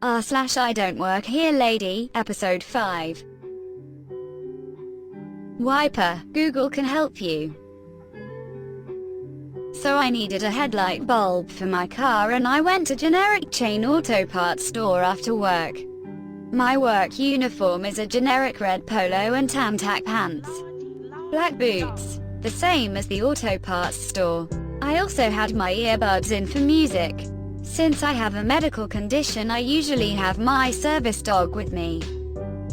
I don't work here lady, episode 5. Wiper, Google can help you. So I needed a headlight bulb for my car and I went to generic chain auto parts store after work. My work uniform is a generic red polo and tam-tack pants. Black boots, the same as the auto parts store. I also had my earbuds in for music. Since I have a medical condition, I usually have my service dog with me.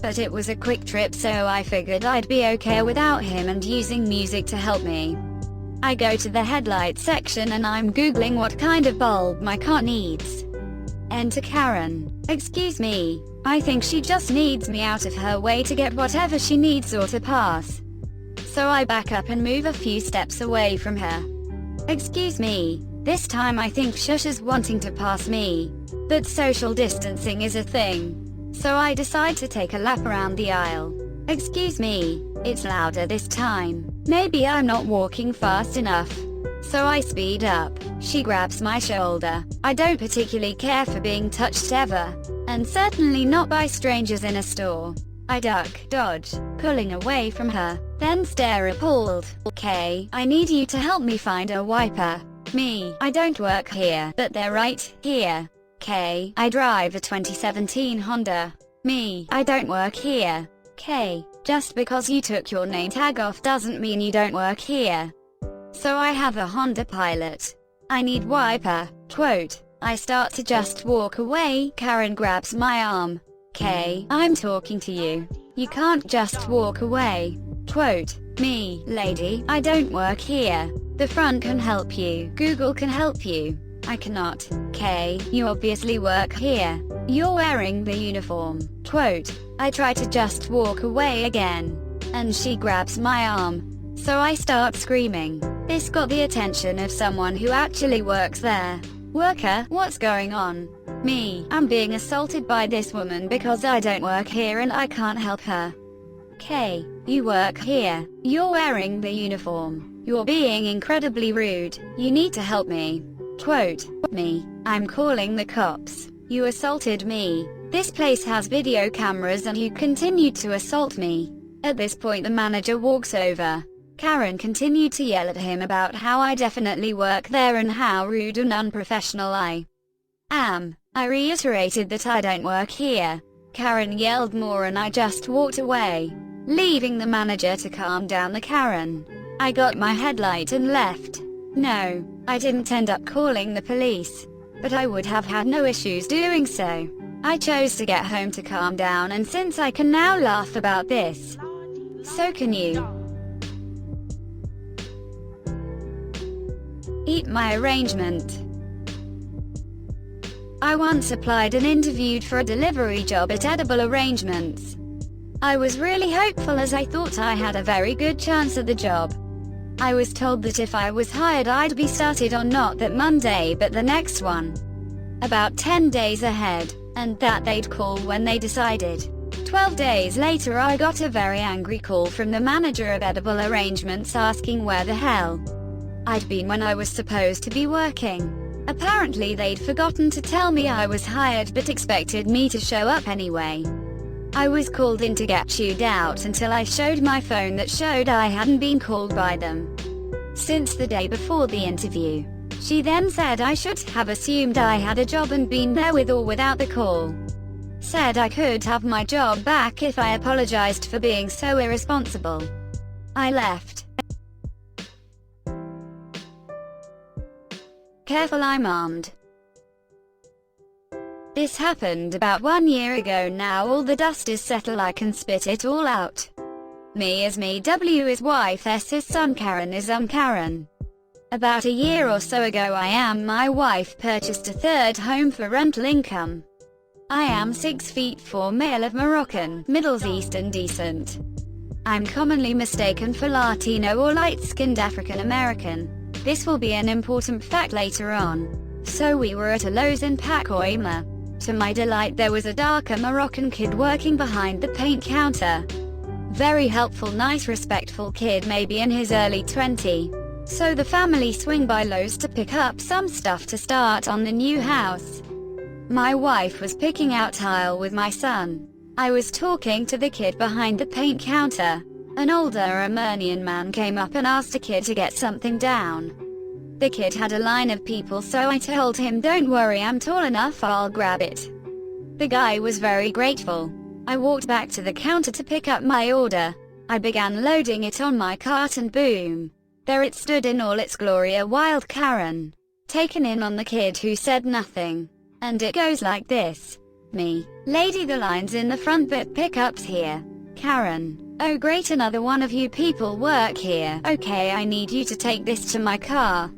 But it was a quick trip, so I figured I'd be okay without him and using music to help me. I go to the headlight section and I'm googling what kind of bulb my car needs. Enter Karen. Excuse me, I think she just needs me out of her way to get whatever she needs or to pass. So I back up and move a few steps away from her. Excuse me, this time I think Shush is wanting to pass me. But social distancing is a thing. So I decide to take a lap around the aisle. Excuse me, it's louder this time. Maybe I'm not walking fast enough. So I speed up. She grabs my shoulder. I don't particularly care for being touched ever. And certainly not by strangers in a store. I duck, dodge, pulling away from her, then stare appalled. Okay, I need you to help me find a wiper. Me, I don't work here, but they're right here. K, I drive a 2017 Honda. Me, I don't work here. K, just because you took your name tag off doesn't mean you don't work here. So I have a Honda Pilot. I need wiper. Quote, I start to just walk away. Karen grabs my arm. K, I'm talking to you. You can't just walk away. Quote, me, lady, I don't work here. The front can help you. Google can help you. I cannot. K, you obviously work here. You're wearing the uniform. Quote, I try to just walk away again. And she grabs my arm. So I start screaming. This got the attention of someone who actually works there. Worker, what's going on? Me, I'm being assaulted by this woman because I don't work here and I can't help her. K, you work here. You're wearing the uniform. You're being incredibly rude. You need to help me. Quote, me, I'm calling the cops. You assaulted me. This place has video cameras and you continued to assault me. At this point the manager walks over. Karen continued to yell at him about how I definitely work there and how rude and unprofessional I am. I reiterated that I don't work here. Karen yelled more and I just walked away, leaving the manager to calm down the Karen. I got my headlight and left. No, I didn't end up calling the police, but I would have had no issues doing so. I chose to get home to calm down, and since I can now laugh about this, so can you. Eat my arrangement. I once applied and interviewed for a delivery job at Edible Arrangements. I was really hopeful as I thought I had a very good chance at the job. I was told that if I was hired I'd be started on not that Monday but the next one, about 10 days ahead, and that they'd call when they decided. 12 days later I got a very angry call from the manager of Edible Arrangements asking where the hell I'd been when I was supposed to be working. Apparently they'd forgotten to tell me I was hired but expected me to show up anyway. I was called in to get chewed out until I showed my phone that showed I hadn't been called by them since the day before the interview. She then said I should have assumed I had a job and been there with or without the call. Said I could have my job back if I apologized for being so irresponsible. I left. Careful, I'm armed. This happened about 1 year ago now. All the dust is settled, I can spit it all out. Me is me, W is wife, S is son, Karen is Karen. About a year or so ago my wife purchased a third home for rental income. I am 6 feet 4 male of Moroccan, Middle Eastern descent. I'm commonly mistaken for Latino or light-skinned African American. This will be an important fact later on. So we were at a Lowe's in Pacoima. To my delight there was a darker Moroccan kid working behind the paint counter. Very helpful, nice, respectful kid, maybe in his early 20s. So the family swing by Lowe's to pick up some stuff to start on the new house. My wife was picking out tile with my son. I was talking to the kid behind the paint counter. An older Armenian man came up and asked a kid to get something down. The kid had a line of people, so I told him, "Don't worry, I'm tall enough, I'll grab it." The guy was very grateful. I walked back to the counter to pick up my order. I began loading it on my cart and boom, there it stood in all its glory, a wild Karen. Taken in on the kid who said nothing. And it goes like this. Me, lady, the line's in the front but pickup's here. Karen, oh great, another one of you people work here. Okay, I need you to take this to my car.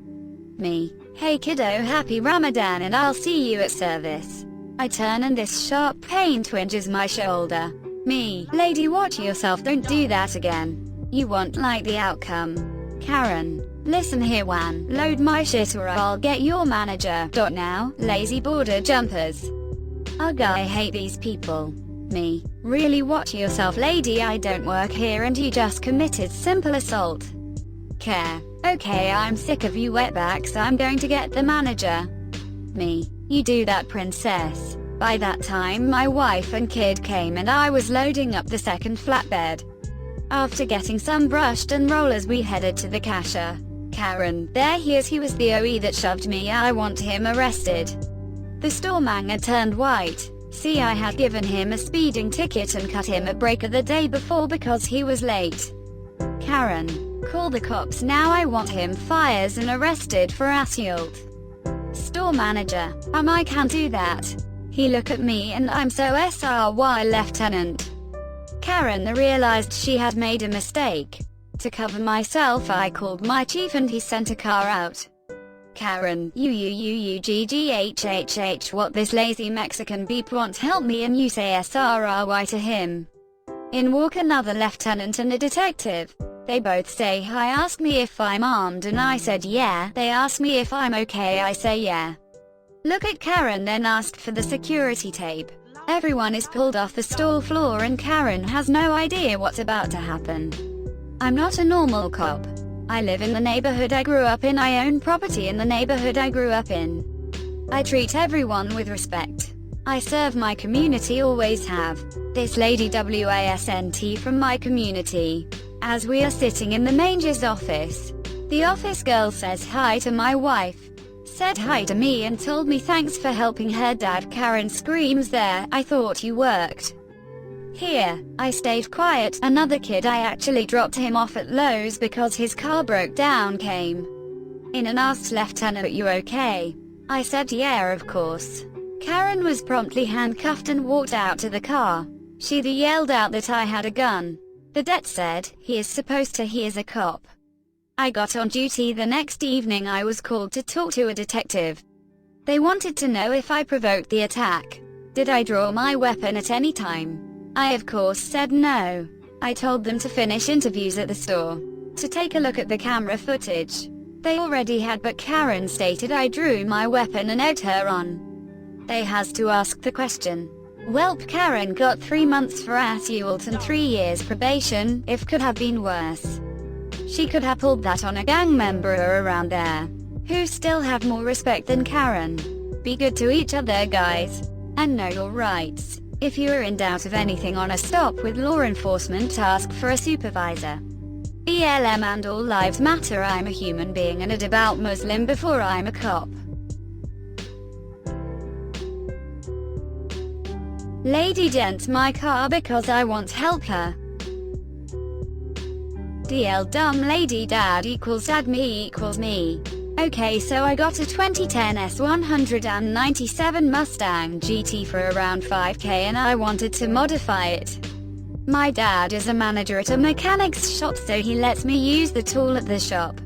Me, hey kiddo, happy Ramadan and I'll see you at service. I turn and this sharp pain twinges my shoulder. Me, lady, watch yourself, don't do that again. You won't like the outcome. Karen, listen here, Wan, load my shit or I'll get your manager. Now, lazy border jumpers. Ugh, I hate these people. Me, really watch yourself, lady, I don't work here and you just committed simple assault. Care, okay, I'm sick of you wetbacks, I'm going to get the manager. Me, you do that, princess. By that time my wife and kid came and I was loading up the second flatbed. After getting some brushed and rollers we headed to the cashier. Karen, there he is, he was the OE that shoved me, I want him arrested. The store man had turned white. See, I had given him a speeding ticket and cut him a break the day before because he was late. Karen, call the cops now, I want him fired and arrested for assault. Store manager, I can't do that. He look at me and I'm so sorry, Lieutenant. Karen realized she had made a mistake. To cover myself I called my chief and he sent a car out. Karen, GGHHH, what, this lazy Mexican beep won't help me and you say SRY to him. In walk another lieutenant and a detective. They both say hi, ask me if I'm armed and I said yeah. They ask me if I'm okay, I say yeah. Look at Karen, then asked for the security tape. Everyone is pulled off the store floor and Karen has no idea what's about to happen. I'm not a normal cop. I live in the neighborhood I grew up in, I own property in the neighborhood I grew up in. I treat everyone with respect. I serve my community, always have. This lady wasn't from my community. As we are sitting in the manager's office, the office girl says hi to my wife. Said hi to me and told me thanks for helping her dad. Karen screams, there, I thought you worked here. I stayed quiet. Another kid, I actually dropped him off at Lowe's because his car broke down, came in and asked, Lieutenant, are you okay? I said yeah, of course. Karen was promptly handcuffed and walked out to the car. She yelled out that I had a gun. The det said, he is a cop. I got on duty the next evening. I was called to talk to a detective. They wanted to know if I provoked the attack. Did I draw my weapon at any time? I of course said no. I told them to finish interviews at the store, to take a look at the camera footage. They already had, but Karen stated I drew my weapon and egged her on. They has to ask the question. Welp, Karen got 3 months for assault and 3 years probation, if could have been worse. She could have pulled that on a gang member around there, who still have more respect than Karen. Be good to each other, guys, and know your rights. If you are in doubt of anything on a stop with law enforcement, ask for a supervisor. BLM and all lives matter. I'm a human being and a devout Muslim before I'm a cop. Lady dents my car because I want help her. DL dumb lady, dad equals dad, me equals me. Okay, so I got a 2010 S197 Mustang GT for around 5k and I wanted to modify it. My dad is a manager at a mechanic's shop, so he lets me use the tool at the shop.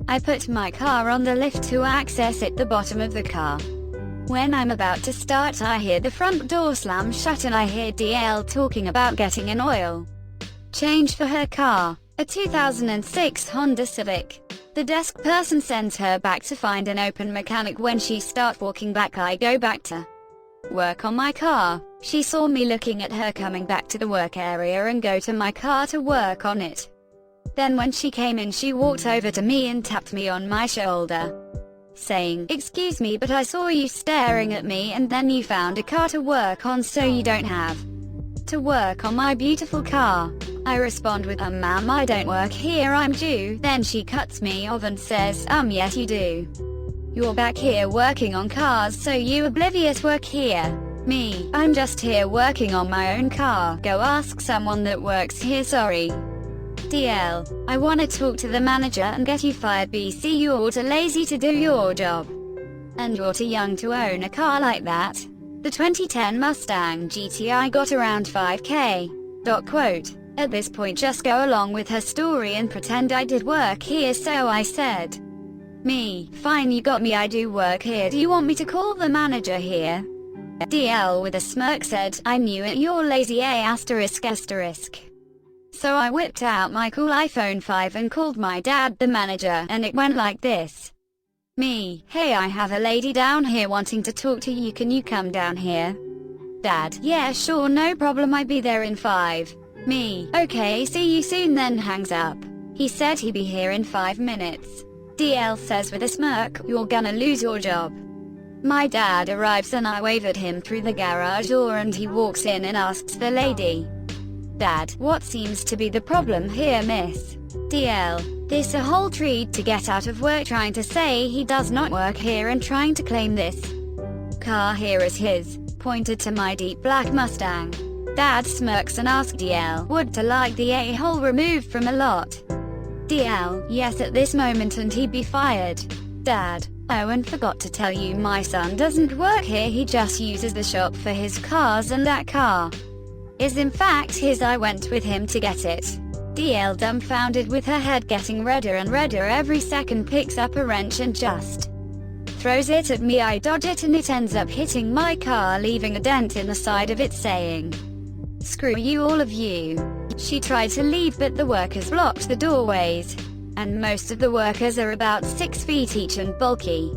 I put my car on the lift to access it, the bottom of the car. When I'm about to start, I hear the front door slam shut and I hear DL talking about getting an oil change for her car, a 2006 Honda Civic. The desk person sends her back to find an open mechanic. When she starts walking back, I go back to work on my car. She saw me looking at her coming back to the work area and go to my car to work on it. Then when she came in, she walked over to me and tapped me on my shoulder. saying, "Excuse me, but I saw you staring at me and then you found a car to work on, so you don't have to work on my beautiful car." I respond with, "Ma'am, I don't work here, I'm due." Then she cuts me off and says, "Yes you do. You're back here working on cars, so you oblivious work here." Me, "I'm just here working on my own car. Go ask someone that works here, sorry." DL, "I wanna talk to the manager and get you fired. BC, you're too lazy to do your job. And you're too young to own a car like that. The 2010 Mustang GTI got around 5k. Quote. At this point just go along with her story and pretend I did work here, so I said. Me, "Fine, you got me, I do work here. Do you want me to call the manager here?" DL with a smirk said, "I knew it, you're lazy, ****. So I whipped out my cool iPhone 5 and called my dad, the manager, and it went like this. Me, "Hey, I have a lady down here wanting to talk to you, can you come down here?" Dad, "Yeah, sure, no problem, I'll be there in 5. Me, "Okay, see you soon," then hangs up. He said he'd be here in 5 minutes. DL says with a smirk, "You're gonna lose your job." My dad arrives and I wave at him through the garage door and he walks in and asks the lady, "Dad, what seems to be the problem here, miss?" DL, "This a whole treat to get out of work trying to say he does not work here and trying to claim this car here is his," pointed to my deep black Mustang. Dad smirks and asks DL, "Would to like the a-hole removed from a lot?" DL, "Yes at this moment and he'd be fired." Dad, "Oh, and forgot to tell you, my son doesn't work here, he just uses the shop for his cars and that car is in fact his, I went with him to get it." DL, dumbfounded with her head getting redder and redder every second, picks up a wrench and just throws it at me. I dodge it and it ends up hitting my car, leaving a dent in the side of it saying, "Screw you, all of you." She tried to leave but the workers blocked the doorways. And most of the workers are about 6 feet each and bulky.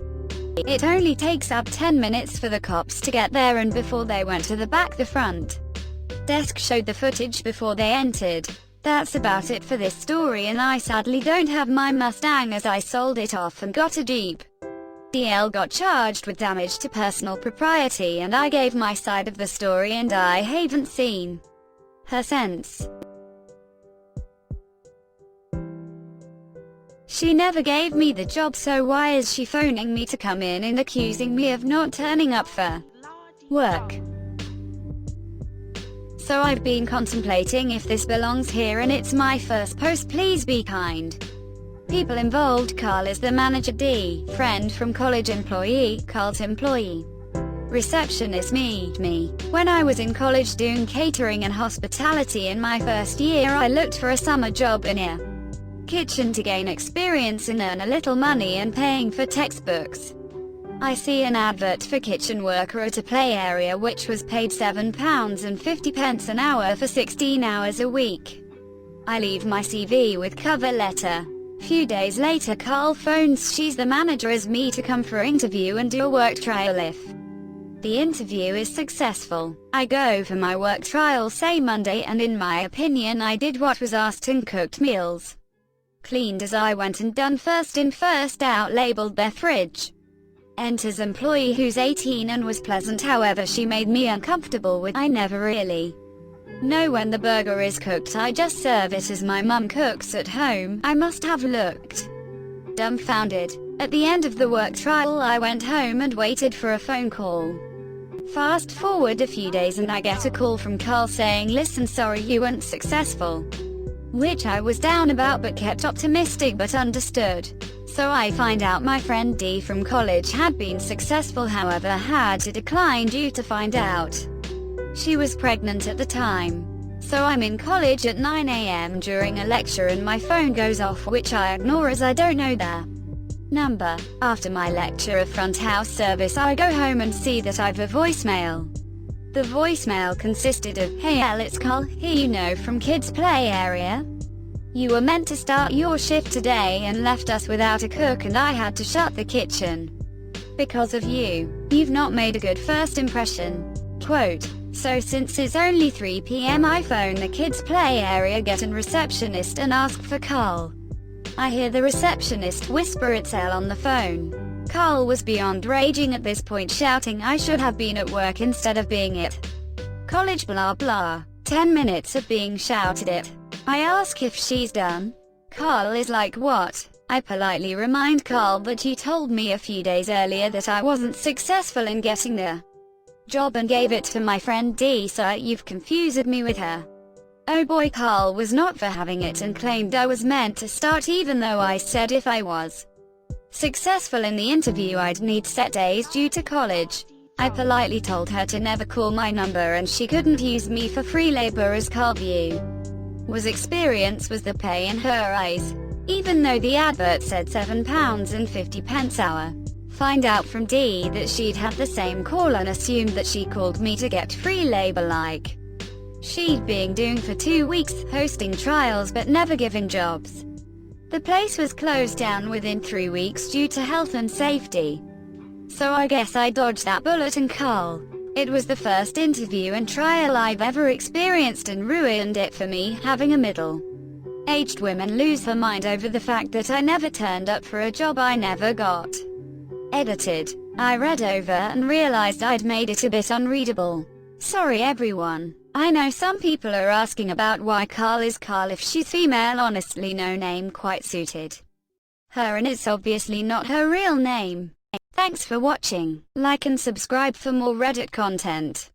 It only takes up 10 minutes for the cops to get there, and before they went to the back, the front desk showed the footage before they entered. That's about it for this story, and I sadly don't have my Mustang as I sold it off and got a Jeep. DL got charged with damage to personal property and I gave my side of the story and I haven't seen her since. She never gave me the job, so why is she phoning me to come in and accusing me of not turning up for work? So I've been contemplating if this belongs here and it's my first post, please be kind. People involved: Carl is the manager, D, friend from college, employee, cult employee. Receptionist, me. When I was in college doing catering and hospitality in my first year, I looked for a summer job in a kitchen to gain experience and earn a little money and paying for textbooks. I see an advert for kitchen worker at a play area which was paid £7.50 an hour for 16 hours a week. I leave my CV with cover letter. Few days later Carl phones, she's the manager, as me to come for interview and do a work trial. If the interview is successful, I go for my work trial, say Monday, and in my opinion I did what was asked and cooked meals. Cleaned as I went and done first in first out, labeled their fridge. Enters employee who's 18 and was pleasant, however she made me uncomfortable with I never really know when the burger is cooked, I just serve it as my mum cooks at home. I must have looked dumbfounded. At the end of the work trial I went home and waited for a phone call. Fast forward a few days and I get a call from Carl saying, "Listen, sorry you weren't successful." Which I was down about but kept optimistic but understood. So I find out my friend D from college had been successful, however had to decline due to find out she was pregnant at the time. So I'm in college at 9 AM during a lecture and my phone goes off, which I ignore as I don't know the number. After my lecture of front house service I go home and see that I've a voicemail. The voicemail consisted of, "Hey Al, it's Carl here, you know, from kids play area. You were meant to start your shift today and left us without a cook and I had to shut the kitchen because of you. You've not made a good first impression." Quote, "So since it's only 3 PM I phone the kids play area, get an receptionist and ask for Carl. I hear the receptionist whisper it's Elle on the phone. Carl was beyond raging at this point, shouting I should have been at work instead of being at college blah blah. 10 minutes of being shouted at. I ask if she's done. Carl is like, what? I politely remind Carl that you told me a few days earlier that I wasn't successful in getting the job and gave it to my friend D, so you've confused me with her. Oh boy, Carl was not for having it and claimed I was meant to start even though I said if I was successful in the interview I'd need set days due to college. I politely told her to never call my number and she couldn't use me for free labor, as Carl view was experience was the pay in her eyes, even though the advert said £7.50 hour. Find out from D that she'd had the same call and assumed that she called me to get free labor like she'd been doing for 2 weeks, hosting trials but never giving jobs. The place was closed down within 3 weeks due to health and safety. So I guess I dodged that bullet and Carl. It was the first interview and trial I've ever experienced and ruined it for me, having a middle-aged woman lose her mind over the fact that I never turned up for a job I never got. Edited. I read over and realized I'd made it a bit unreadable. Sorry everyone. I know some people are asking about why Carl is Carl if she's female. Honestly, no name quite suited her and it's obviously not her real name. Thanks for watching. Like and subscribe for more Reddit content.